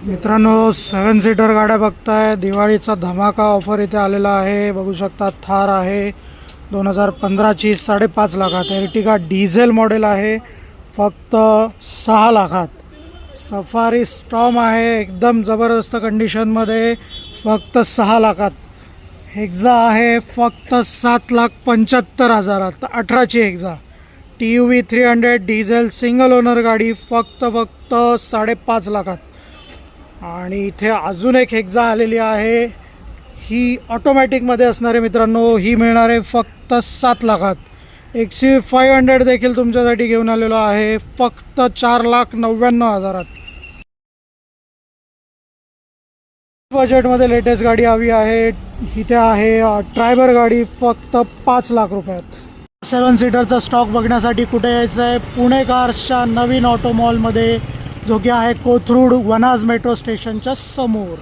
मित्रांनो 7 सीटर गाड्या बघताय, दिवाळीचा धमाका ऑफर इथे आलेला आहे। बघू शकता थार आहे 2015ची 5.5 लाखात। एर्टिगा डिझेल मॉडेल आहे फक्त 6 लाखात। सफारी स्टॉर्म आहे एकदम ज़बरदस्त कंडिशनमध्ये फक्त 6 लाखात। हेक्सा आहे फक्त 7,75,000 18ची Hexa. TUV 300 diesel single owner गाडी फक्त 5.5 लाखात। आणि इथे अजून एक हेक्सा आलेली आहे, ही ऑटोमॅटिकमध्ये असणार आहे मित्रांनो। ही मिळणार आहे फक्त 7 लाखात। XUV500 देखील तुमच्यासाठी घेऊन आलेलो आहे फक्त 4,99,000। बजेटमध्ये लेटेस्ट गाडी हवी आहे, इथे आहे ट्रायबर गाडी फक्त 5 लाख रुपयात। 7 सीटरचा स्टॉक बघण्यासाठी कुठे यायचं आहे? पुणे कार्सच्या नवीन ऑटो मॉलमध्ये, जो की आहे कोथरूड वनाज मेट्रो स्टेशनच्या समोर।